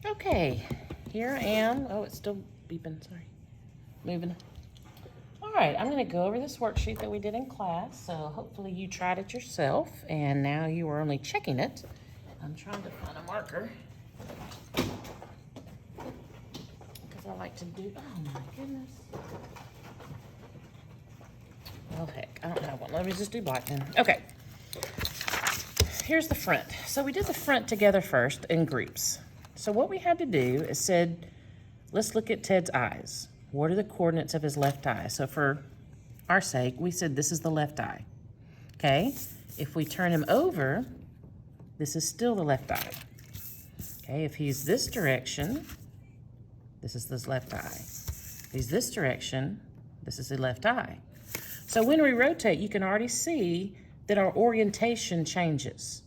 Okay, here I am. Oh, it's still beeping, sorry. Moving. All right, I'm gonna go over this worksheet that we did in class. So hopefully you tried it yourself and now you are only checking it. I'm trying to find a marker because I like to do, oh my goodness. Well, heck, I don't have one. Let me just do black then. Okay, here's the front. So we did the front together first in groups. So what we had to do is said, let's look at Ted's eyes. What are the coordinates of his left eye? So for our sake, we said this is the left eye. Okay, if we turn him over, this is still the left eye. Okay, if he's this direction, this is his left eye. If he's this direction, this is the left eye. So when we rotate, you can already see that our orientation changes.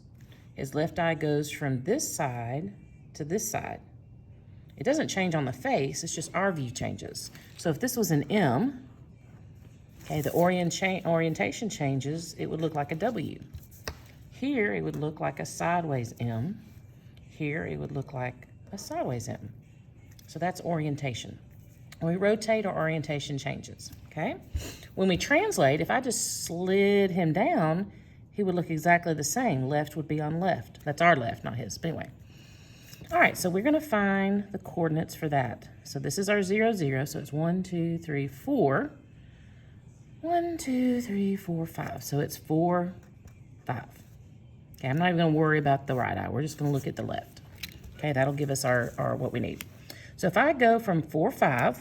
His left eye goes from this side to this side. It doesn't change on the face, it's just our view changes. So if this was an M, okay, the orientation changes, it would look like a W. Here, it would look like a sideways M. Here, it would look like a sideways M. So that's orientation. When we rotate, our orientation changes, okay? When we translate, if I just slid him down, he would look exactly the same. Left would be on left. That's our left, not his, but anyway. All right, so we're gonna find the coordinates for that. So this is our 0, 0, so it's 1, 2, 3, 4. 1, 2, 3, 4, 5. So it's 4, 5. Okay, I'm not even gonna worry about the right eye. We're just gonna look at the left. Okay, that'll give us our what we need. So if I go from 4, 5,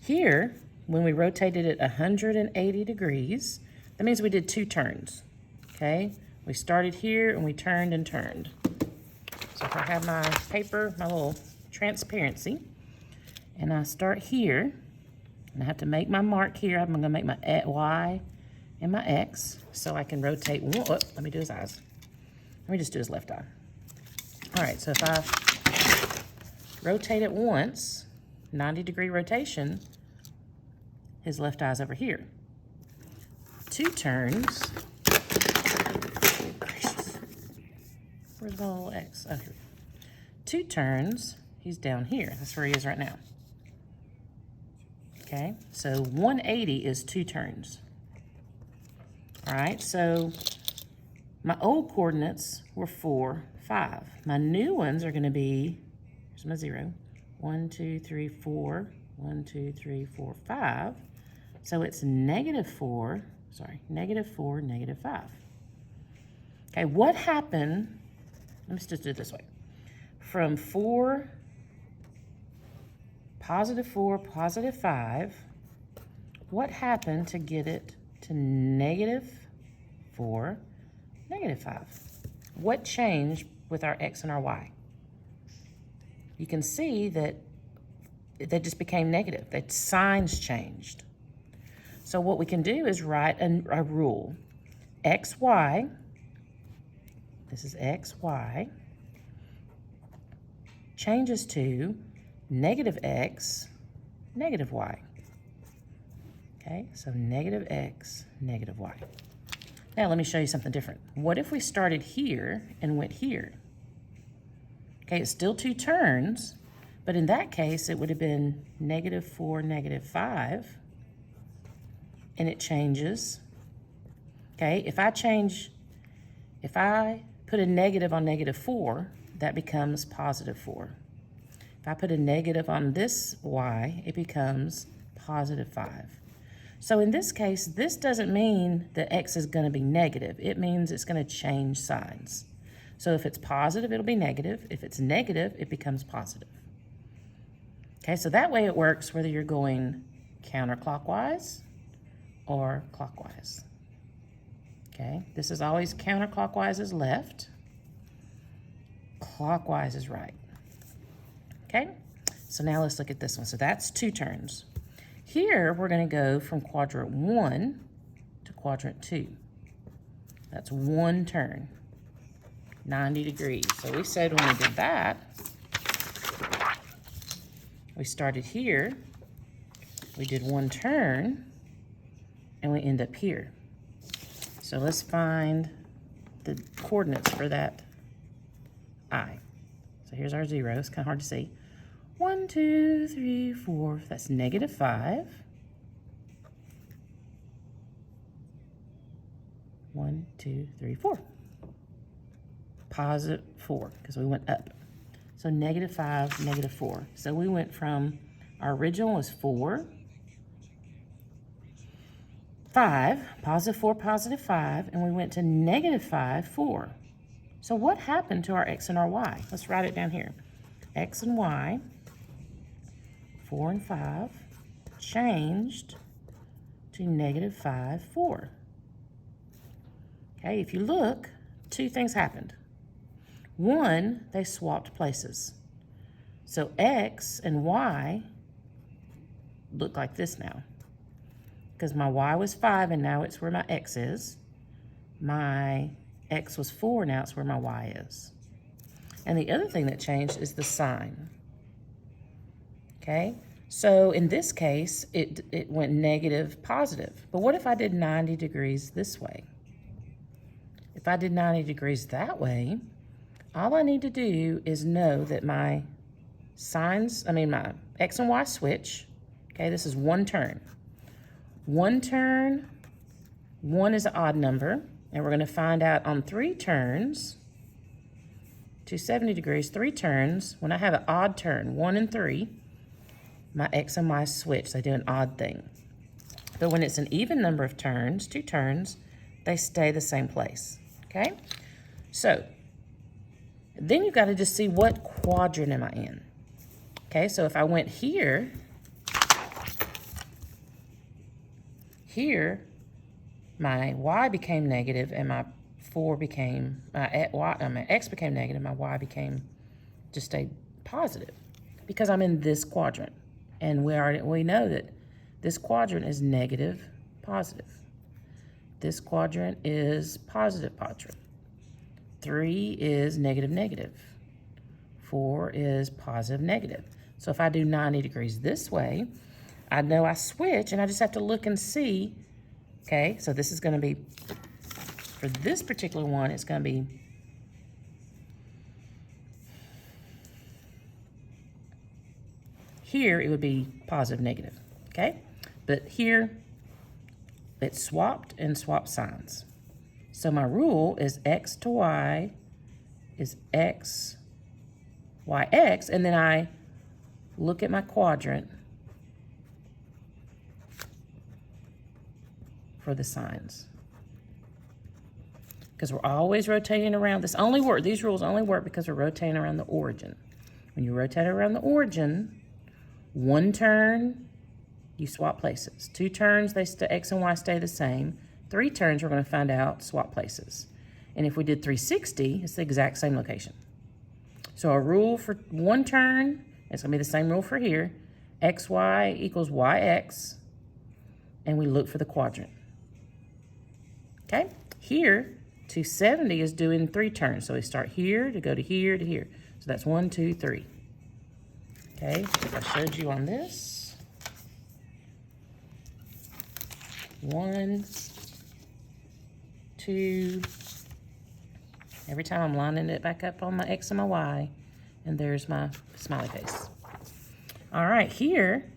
here, when we rotated it 180 degrees, that means we did 2 turns, okay? We started here and we turned and turned. So if I have my paper, my little transparency, and I start here, and I have to make my mark here. I'm gonna make my Y and my X so I can rotate one. Oh, let me do his eyes. Let me just do his left eye. All right, so if I rotate it once, 90-degree rotation, his left eye's over here. 2 turns. Where's my little X? Oh, here we go. 2 turns, he's down here. That's where he is right now. Okay, so 180 is 2 turns. All right, so my old coordinates were 4, 5. My new ones are gonna be, here's my 0, 1, 2, 3, 4, 1, 2, 3, 4, 5. So it's -4, -4, -5. Okay, what happened, let me just do it this way. From 4, +4, +5, what happened to get it to -4, -5? What changed with our X and our Y? You can see that they just became negative. The signs changed. So what we can do is write a rule. XY, this is XY, changes to -X, -Y. Okay, so -X, -Y. Now let me show you something different. What if we started here and went here? Okay, it's still 2 turns, but in that case, it would have been -4, -5, and it changes. Okay, if I put a negative on -4, that becomes +4. If I put a negative on this Y, it becomes +5. So in this case, this doesn't mean that X is gonna be negative. It means it's gonna change signs. So if it's positive, it'll be negative. If it's negative, it becomes positive. Okay, so that way it works whether you're going counterclockwise or clockwise. Okay, this is always counterclockwise is left, clockwise is right. Okay, so now let's look at this one. So that's 2 turns. Here, we're gonna go from quadrant 1 to quadrant 2. That's 1 turn, 90 degrees. So we said when we did that, we started here, we did 1 turn, and we end up here. So let's find the coordinates for that eye. So here's our 0. It's kind of hard to see. 1, 2, 3, 4. That's -5. 1, 2, 3, 4. Positive 4, because we went up. So -5, -4. So we went from, our original was 4, 5, +4, +5, and we went to -5, 4. So what happened to our x and our y? Let's write it down here. X and y, 4 and 5, changed to -5, 4. Okay, if you look, two things happened. One, they swapped places. So x and y look like this now. Because my y was 5 and now it's where my x is. My x was 4, now it's where my y is. And the other thing that changed is the sign. Okay, so in this case, it went negative, positive. But what if I did 90 degrees this way? If I did 90 degrees that way, all I need to do is know that my signs, my x and y switch. Okay, this is one turn. One turn, 1 is an odd number, and we're going to find out on 3 turns, 270 degrees, 3 turns, when I have an odd turn, 1 and 3, my x and y switch, they do an odd thing. But when it's an even number of turns, 2 turns, they stay the same place, okay? So, then you've got to just see what quadrant am I in. Okay, so if I went here, my y became negative and my 4 became, my x became negative, my y just stayed positive because I'm in this quadrant. And we know that this quadrant is negative, positive. This quadrant is positive quadrant. 3 is negative, negative. 4 is positive, negative. So if I do 90 degrees this way, I know I switch and I just have to look and see. Okay, so this is going to be, for this particular one, it's going to be here, it would be positive, negative. Okay, but here, it swapped and swapped signs. So my rule is x to y is x, y, x, and then I look at my quadrant for the signs. Because we're always rotating around. These rules only work because we're rotating around the origin. When you rotate around the origin, 1 turn, you swap places. 2 turns, x and y stay the same. 3 turns, we're going to find out, swap places. And if we did 360, it's the exact same location. So our rule for 1 turn, it's going to be the same rule for here. xy equals yx, and we look for the quadrant. Okay? Here, 270 is doing 3 turns. So we start here to go to here to here. So that's 1, 2, 3. Okay, as I showed you on this. 1, 2. Every time I'm lining it back up on my x and my y, and there's my smiley face. All right, here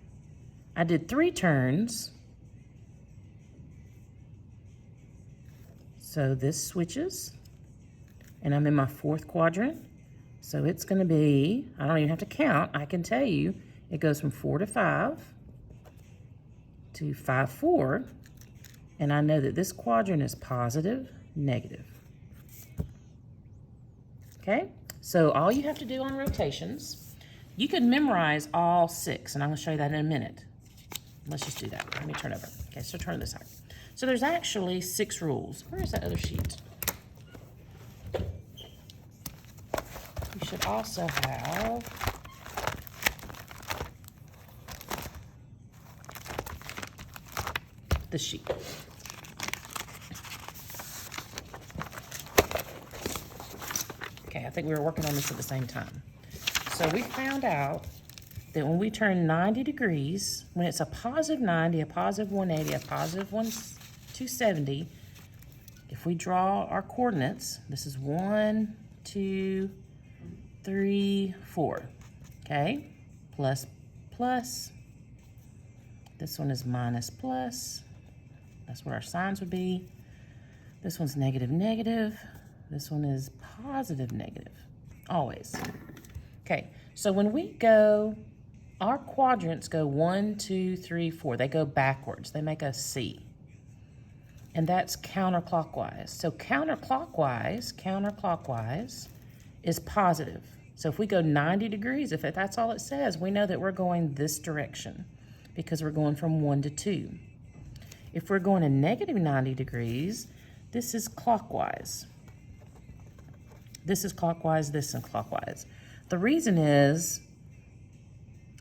I did 3 turns. So this switches, and I'm in my 4th quadrant. So it's going to be, I don't even have to count, I can tell you, it goes from 4 to 5 to 5, 4, and I know that this quadrant is positive, negative. Okay, so all you have to do on rotations, you can memorize all 6, and I'm going to show you that in a minute. Let's just do that. Let me turn over. Okay, so turn this side. So there's actually 6 rules. Where is that other sheet? You should also have the sheet. Okay, I think we were working on this at the same time. So we found out that when we turn 90 degrees, when it's a positive 90, a positive 180, a positive 270, if we draw our coordinates, this is 1, 2, 3, 4. Okay, plus, plus. This one is minus, plus. That's what our signs would be. This one's negative, negative. This one is positive, negative, always. Okay, so when we go, our quadrants go 1, 2, 3, 4. They go backwards. They make a C. And that's counterclockwise. So counterclockwise is positive. So if we go 90 degrees, if that's all it says, we know that we're going this direction because we're going from 1 to 2. If we're going in negative 90 degrees, this is clockwise. This is clockwise, this is clockwise. The reason is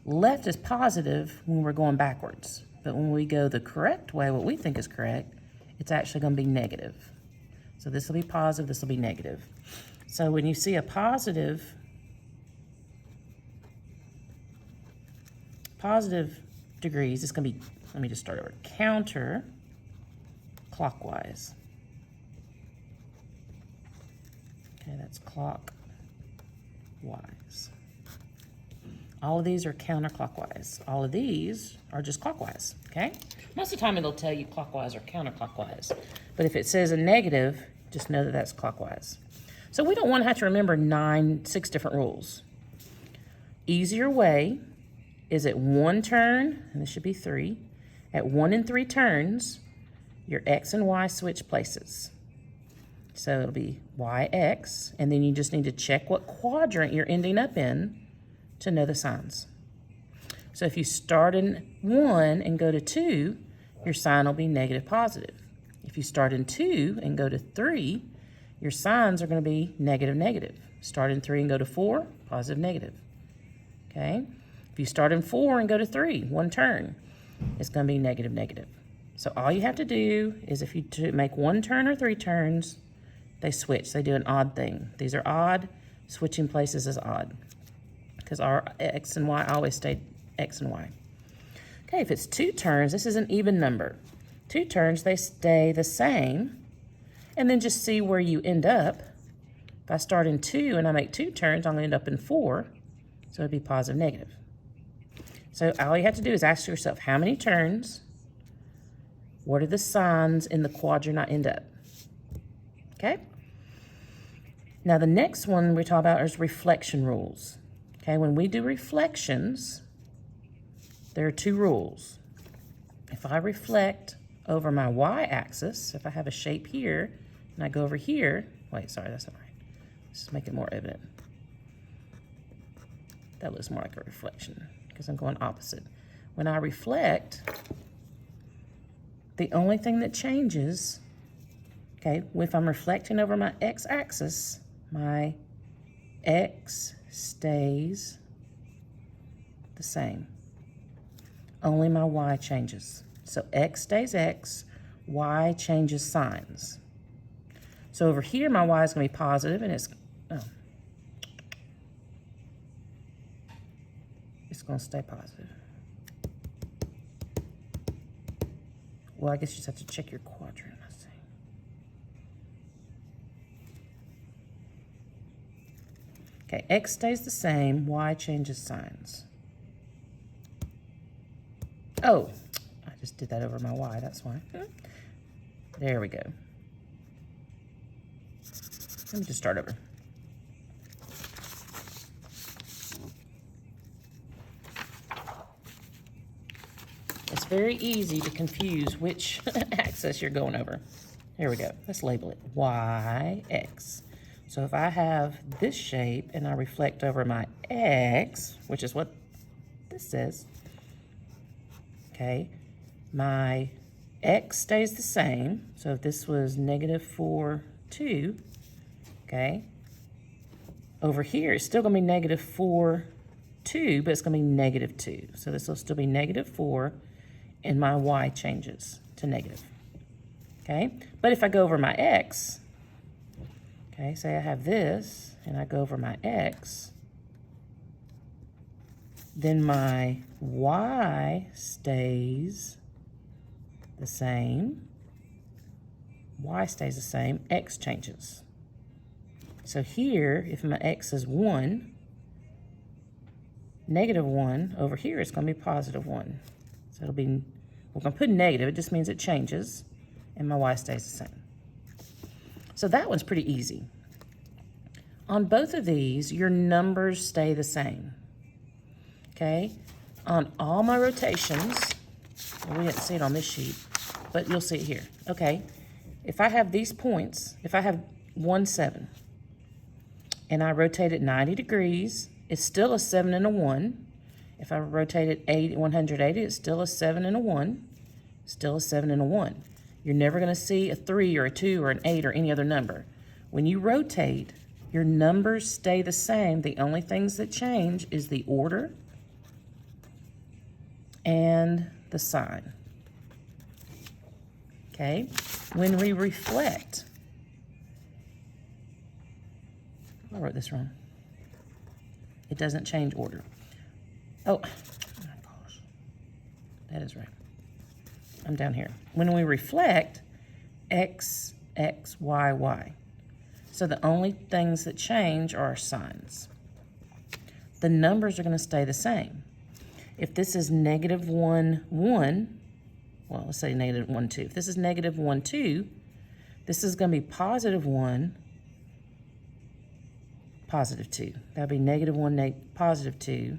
left is positive when we're going backwards. But when we go the correct way, what we think is correct, it's actually going to be negative. So this will be positive, this will be negative. So when you see a positive degrees, it's going to be, let me just start over, counterclockwise. Okay, that's clockwise. All of these are counterclockwise. All of these are just clockwise, okay? Most of the time it'll tell you clockwise or counterclockwise. But if it says a negative, just know that that's clockwise. So we don't want to have to remember 6 different rules. Easier way is at 1 turn, and this should be 3. At 1 and 3 turns, your X and Y switch places. So it'll be YX, and then you just need to check what quadrant you're ending up in to know the signs. So if you start in 1 and go to 2, your sign will be negative, positive. If you start in 2 and go to 3, your signs are going to be negative, negative. Start in 3 and go to 4, positive, negative. Okay? If you start in 4 and go to 3, 1 turn, it's going to be negative, negative. So all you have to do is if you make 1 turn or 3 turns, they switch. They do an odd thing. These are odd. Switching places is odd because our X and Y always stay X and Y. Okay, if it's 2 turns, this is an even number. 2 turns, they stay the same. And then just see where you end up. If I start in 2 and I make 2 turns, I'm going to end up in 4. So it'd be positive, negative. So all you have to do is ask yourself, how many turns? What are the signs in the quadrant I end up? Okay? Now the next one we talk about is reflection rules. Okay, when we do reflections, there are 2 rules. If I reflect over my y-axis, if I have a shape here, and I go over here, wait, sorry, that's not right. Let's make it more evident. That looks more like a reflection because I'm going opposite. When I reflect, the only thing that changes, okay, if I'm reflecting over my x-axis, my x stays the same. Only my y changes. So x stays x, y changes signs. So over here, my y is going to be positive, and it's going to stay positive. Well, I guess you just have to check your quadrant. Let's see. Okay, x stays the same, y changes signs. Oh, I just did that over my y, that's why. There we go. Let me just start over. It's very easy to confuse which axis you're going over. Here we go. Let's label it YX. So if I have this shape and I reflect over my X, which is what this says, okay, my X stays the same. So if this was -4, 2, okay, over here it's still going to be -4, 2, but it's going to be -2. So this will still be -4, and my y changes to negative. Okay, but if I go over my x, okay, say I have this, and I go over my x, then my y stays the same. Y stays the same, x changes. So here, if my x is 1, negative 1. Over here, it's going to be positive 1. So it'll be, we're going to put negative. It just means it changes, and my y stays the same. So that one's pretty easy. On both of these, your numbers stay the same. Okay? On all my rotations, well, we didn't see it on this sheet, but you'll see it here. Okay, if I have these points, if I have 1, 7, and I rotate it 90 degrees, it's still a 7 and a 1. If I rotate it 180, it's still a 7 and a 1. Still a 7 and a 1. You're never going to see a 3 or a 2 or an 8 or any other number. When you rotate, your numbers stay the same. The only things that change is the order and the sign. Okay? When we reflect, I wrote this wrong. It doesn't change order. Oh my gosh. That is right. I'm down here. When we reflect, X, X, Y, Y. So the only things that change are our signs. The numbers are going to stay the same. If this is negative 1, 1, well, let's say negative 1, 2. If this is negative 1, 2, this is going to be positive 1, positive 2. That'll be negative 1, positive 2.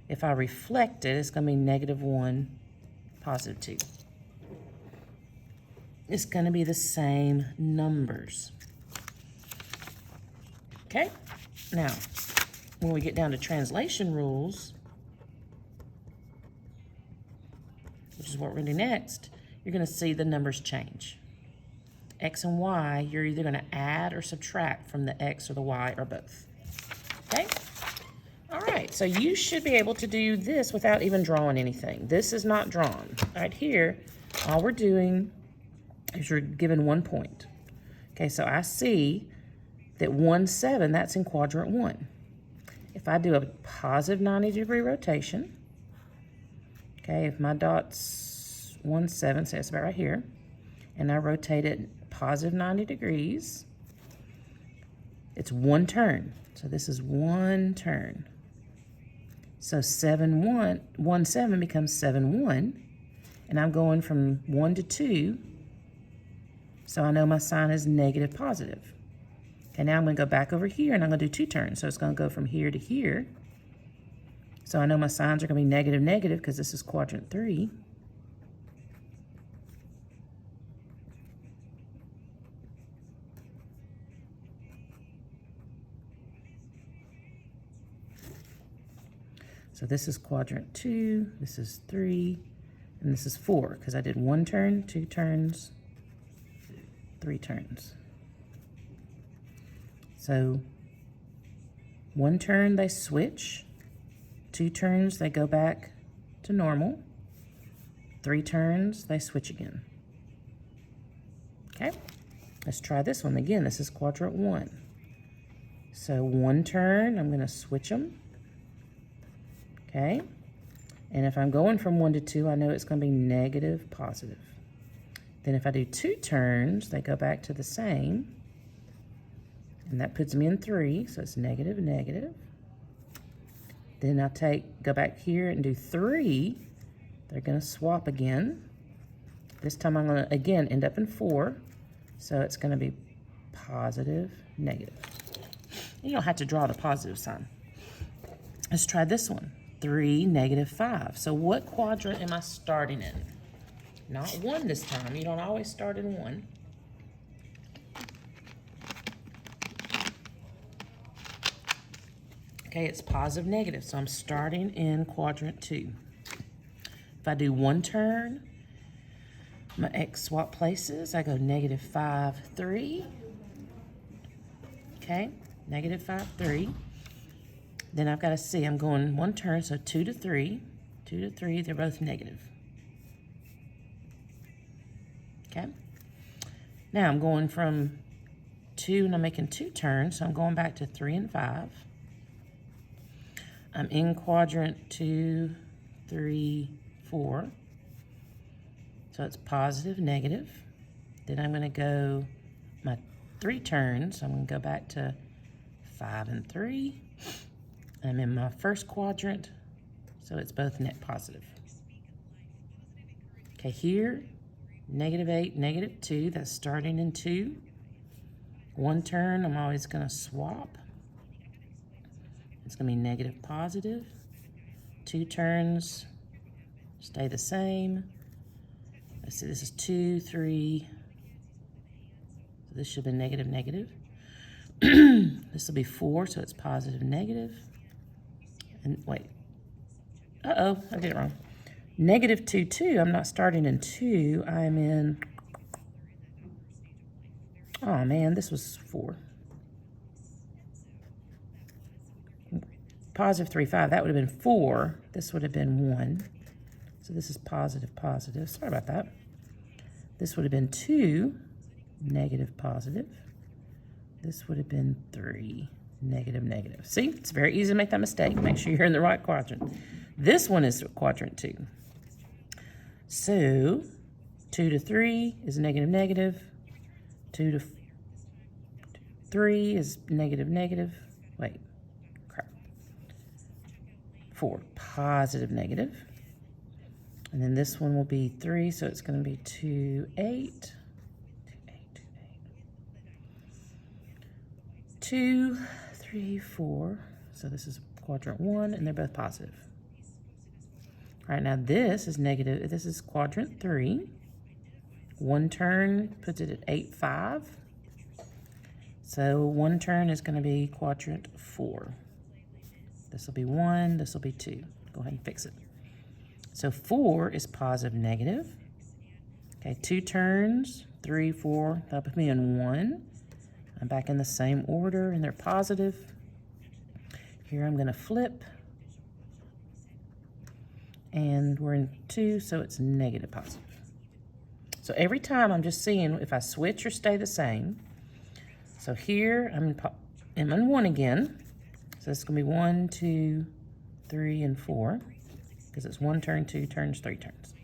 If I reflect it, it's going to be negative 1, positive 2. It's going to be the same numbers. Okay? Now, when we get down to translation rules, which is what we're going to do next, you're going to see the numbers change. X and Y, you're either going to add or subtract from the X or the Y or both. Okay? All right, so you should be able to do this without even drawing anything. This is not drawn. Right here, all we're doing is you're given 1 point. Okay, so I see that 1, 7, that's in quadrant 1. If I do a positive 90-degree rotation, okay, if my dot's 1, 7, say it's about right here, and I rotate it positive 90 degrees, it's 1 turn. So this is 1 turn. So 7, 1, 1, 7 becomes 7, 1, and I'm going from 1 to 2, so I know my sign is negative, positive. Okay, now I'm going to go back over here, and I'm going to do 2 turns. So it's going to go from here to here. So I know my signs are going to be negative, negative, because this is quadrant 3. So this is quadrant 2, this is 3, and this is 4, because I did 1 turn, 2 turns, 3 turns. So 1 turn, they switch. 2 turns, they go back to normal. 3 turns, they switch again. Okay, let's try this one again. This is quadrant 1. So 1 turn, I'm going to switch them. Okay, and if I'm going from 1 to 2, I know it's going to be negative, positive. Then if I do 2 turns, they go back to the same. And that puts me in 3, so it's negative, negative. Then I go back here and do 3. They're going to swap again. This time I'm going to, again, end up in 4. So it's going to be positive, negative. You don't have to draw the positive sign. Let's try this one. 3, negative 5. So what quadrant am I starting in? Not 1 this time. You don't always start in 1. Okay, it's positive, negative. So I'm starting in quadrant 2. If I do 1 turn, my X swap places. I go negative 5, 3. Okay, negative 5, 3. Then I've got to see, I'm going 1 turn, so 2 to 3. 2 to 3, they're both negative. Okay. Now I'm going from 2, and I'm making 2 turns, so I'm going back to 3 and 5. I'm in quadrant 2, 3, 4. So it's positive, negative. Then I'm going to go my 3 turns. So I'm going to go back to 5 and 3. I'm in my first quadrant, so it's both net positive. Okay, here, -8, -2, that's starting in 2. One turn, I'm always gonna swap. It's gonna be negative positive. 2 turns, stay the same. Let's see, this is 2, 3. So this should be negative, negative. This will be 4, so it's positive, negative. And wait. Uh-oh, I did it wrong. -2, 2. I'm not starting in 2. I'm in... Oh, man, this was 4. Positive 3, 5. That would have been 4. This would have been 1. So this is positive, positive. Sorry about that. This would have been 2, negative, positive. This would have been 3, negative, negative. See, it's very easy to make that mistake. Make sure you're in the right quadrant. This one is quadrant 2. So 2 to 3 is negative, negative. 2 to 3 is negative, negative. Wait, crap. 4, positive, negative. And then this one will be 3, so it's going to be 2, 8. 2, 3, 4. So this is quadrant 1, and they're both positive. All right, now this is negative. This is quadrant 3. One turn puts it at 8, 5. So one turn is going to be quadrant 4. This will be 1. This will be 2. Go ahead and fix it. So 4 is positive, negative. Okay, 2 turns, 3, 4. That'll put me in 1. I'm back in the same order, and they're positive. Here I'm going to flip. And we're in 2, so it's negative positive. So every time I'm just seeing if I switch or stay the same. So here I'm in 1 again. So it's going to be 1, 2, 3, and 4. Because it's 1 turn, 2 turns, 3 turns.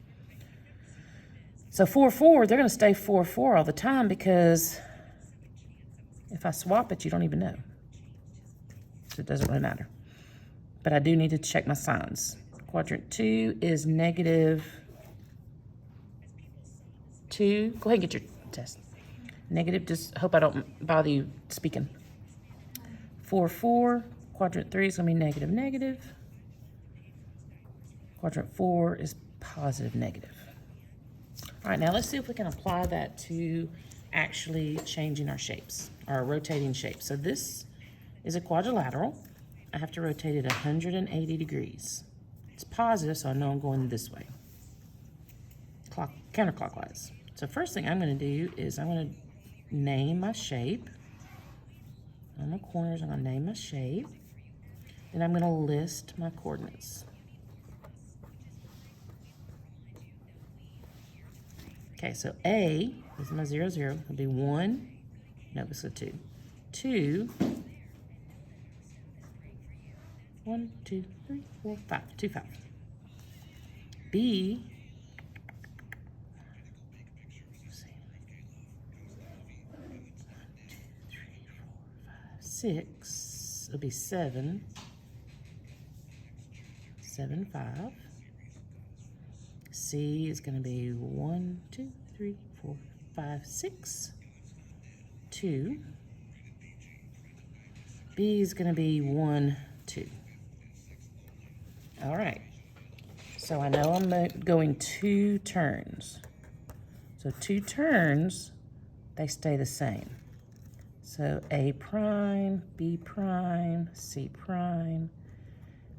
So 4, 4, they're going to stay 4, 4 all the time because if I swap it, you don't even know. So it doesn't really matter. But I do need to check my signs. Quadrant 2 is -2. Go ahead and get your test. Negative, just hope I don't bother you speaking. 4, 4. Quadrant 3 is going to be negative, negative. Quadrant 4 is positive, negative. All right, now let's see if we can apply that to actually changing our shapes, our rotating shapes. So this is a quadrilateral. I have to rotate it 180 degrees. It's positive, so I know I'm going this way, counterclockwise. So first thing I'm going to do is I'm going to name my shape. On the corners, I'm going to name my shape. Then I'm going to list my coordinates. Okay, so A is my 0, 0. It'll be 1. No, it's a 2. 2. 1, 2, 3, 4, 5. 2, 5. B. Let's see. 1, 2, 3, 4, 5, 6. It'll be 7. 7, 5. C is going to be 1, 2, 3, 4, 5, 6. 2. B is going to be 1, 2. All right. So I know I'm going 2 turns. So 2 turns, they stay the same. So A prime, B prime, C prime,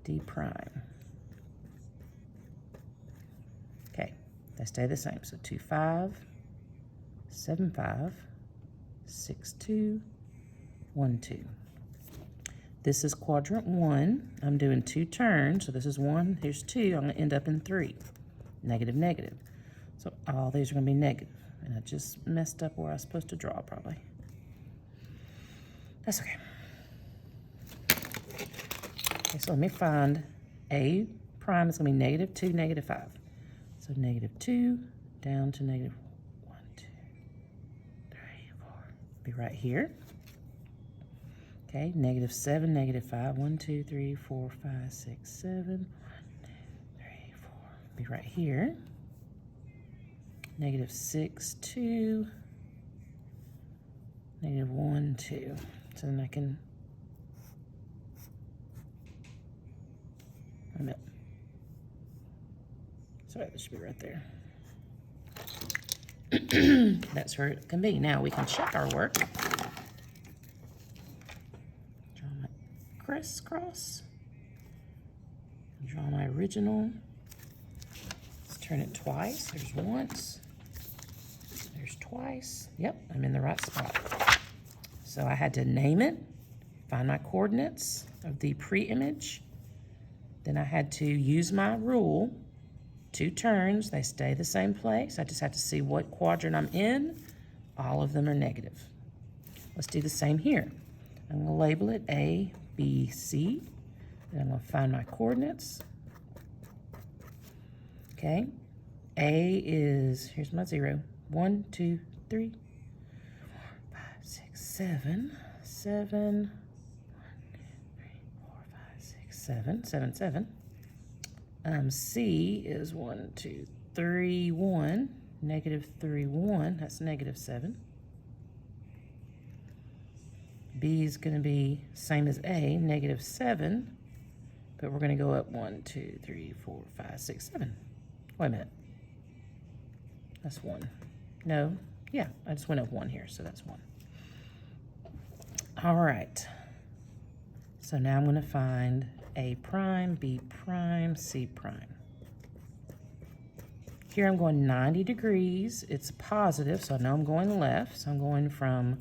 D prime. Okay, they stay the same. So 2, 5, 7, 5, 6, 2, 1, 2. This is quadrant 1. I'm doing 2 turns. So this is 1, here's 2. I'm going to end up in 3. Negative, negative. So all these are going to be negative. And I just messed up where I was supposed to draw probably. That's okay. Okay, so let me find A prime is going to be -2, -5. So -2 down to -1, 2, 3, 4. Be right here. Okay, -7, -5. 1, 2, 3, 4, 5, 6, 7. 1, 2, 3, 4. Be right here. -6, 2. -1, 2. So then I can, wait a minute. Sorry, that should be right there. That's where it can be. Now we can check our work. Draw my crisscross. Draw my original. Let's turn it twice. There's once. There's twice. Yep, I'm in the right spot. So I had to name it, find my coordinates of the pre-image. Then I had to use my rule. 2 turns, they stay the same place. I just have to see what quadrant I'm in. All of them are negative. Let's do the same here. I'm going to label it A, B, C. Then I'm going to find my coordinates. Okay. A is, here's my 0. 1, 2, 3, 4, 5, 6, 7. 7. 1, 2, 3, 4, 5, 6, 7. 7, 7. C is 1, 2, 3, 1. -3, 1. That's -7. B is going to be same as A, -7. But we're going to go up 1, 2, 3, 4, 5, 6, 7. Wait a minute. That's 1. No. Yeah, I just went up 1 here, so that's 1. All right. So now I'm going to find A prime, B prime, C prime. Here I'm going 90 degrees. It's positive, so I know I'm going left. So I'm going from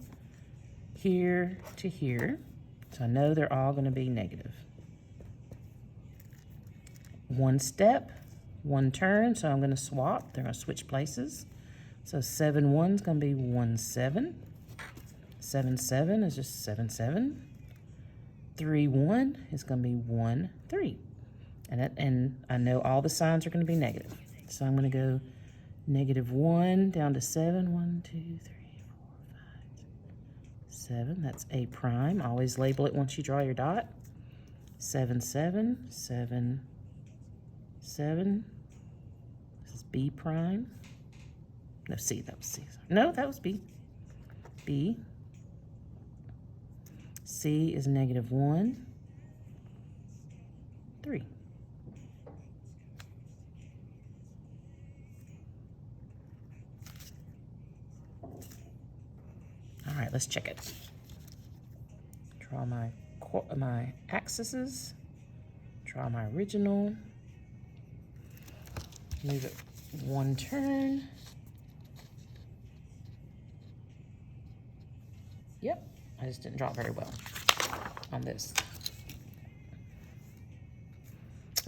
here to here. So I know they're all going to be negative. 1 step, 1 turn, so I'm going to swap. They're going to switch places. So 7, 1 is going to be 1, 7. 7, 7 is just 7, 7. 3, 1 is going to be 1, 3. And I know all the signs are going to be negative. So I'm going to go -1 down to 7. 1, 2, 3, 4, 5, 7. That's A prime. Always label it once you draw your dot. 7, 7, 7, 7. This is B prime. No, C. That was C. No, that was B. B. C is -1, 3. All right, let's check it. Draw my axes. Draw my original. Move it 1 turn. Yep, I just didn't draw very well on this.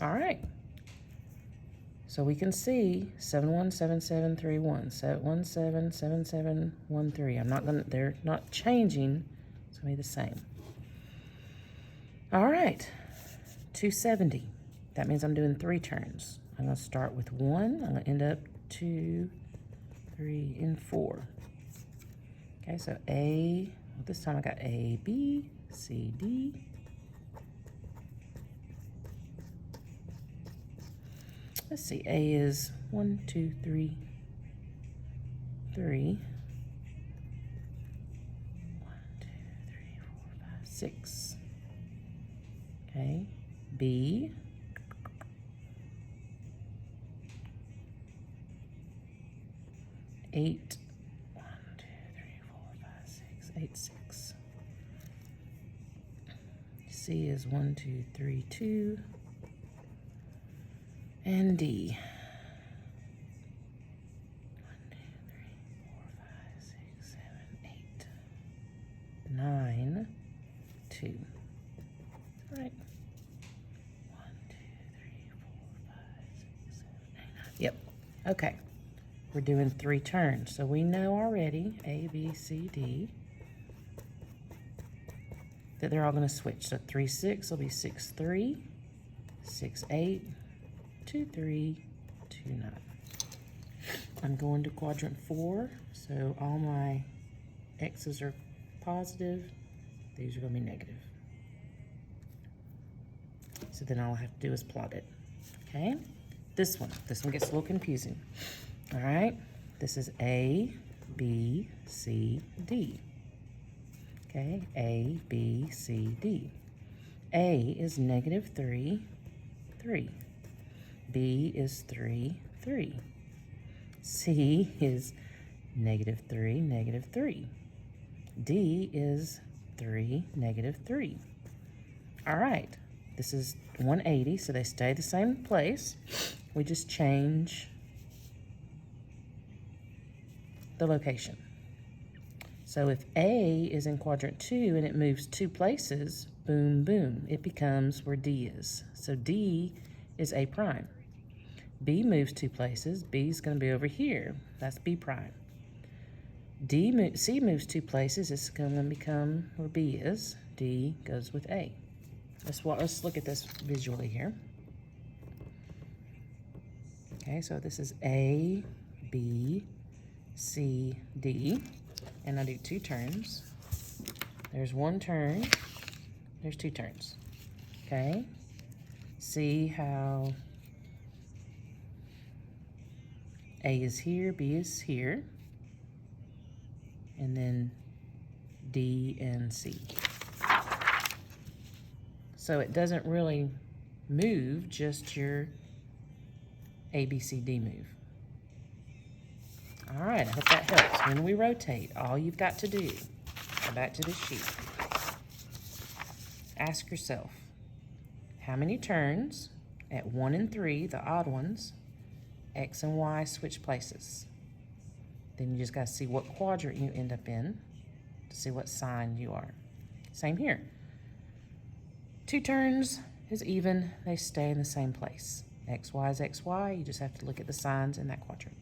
All right. So we can see 7, 1, 7, 7, 3, 1. 1, 7, 7, 7, 1, 3. They're not changing. It's gonna be the same. All right, 270. That means I'm doing 3 turns. I'm gonna start with 1. I'm gonna end up 2, 3, and 4. Okay, so A, this time I got A, B, C, D. Let's see, A is 1, 2, 3, 3. 1, 2, 3, 4, 5, 6. Okay, B. Eight. 1, 2, 3, 4, 5, 6. 8, 6. C is 1, 2, 3, 2. And D. 1, 2, 3, 4, 5, 6, 7, 8. 9, 2. All right. 1, 2, 3, 4, 5, 6, 7, 8, 9. Yep. Okay. We're doing 3 turns. So we know already, A, B, C, D, that they're all going to switch. So 3, 6 will be 6, 3, 6, 8, 2, 3, 2, 9. I'm going to quadrant 4, so all my X's are positive. These are going to be negative. So then all I have to do is plot it. Okay? This one gets a little confusing. All right? This is A, B, C, D. Okay? A, B, C, D. A is negative 3, 3. B is 3, 3. C is negative 3, negative 3. D is 3, negative 3. All right, this is 180, so they stay the same place. We just change the location. So if A is in quadrant 2 and it moves 2 places, boom, boom, it becomes where D is. So D is A prime. B moves 2 places, B is going to be over here. That's B prime. C moves 2 places, it's going to become where B is. D goes with A. Let's look at this visually here. Okay, so this is A, B, C, D, and I do 2 turns. There's 1 turn, there's 2 turns. Okay, see how A is here, B is here, and then D and C. So it doesn't really move, just your A, B, C, D move. All right, I hope that helps. When we rotate, all you've got to do, go back to the sheet. Ask yourself, how many turns at 1 and 3, the odd ones, X and Y switch places? Then you just got to see what quadrant you end up in to see what sign you are. Same here. 2 turns is even, they stay in the same place. X, Y is X, Y, you just have to look at the signs in that quadrant.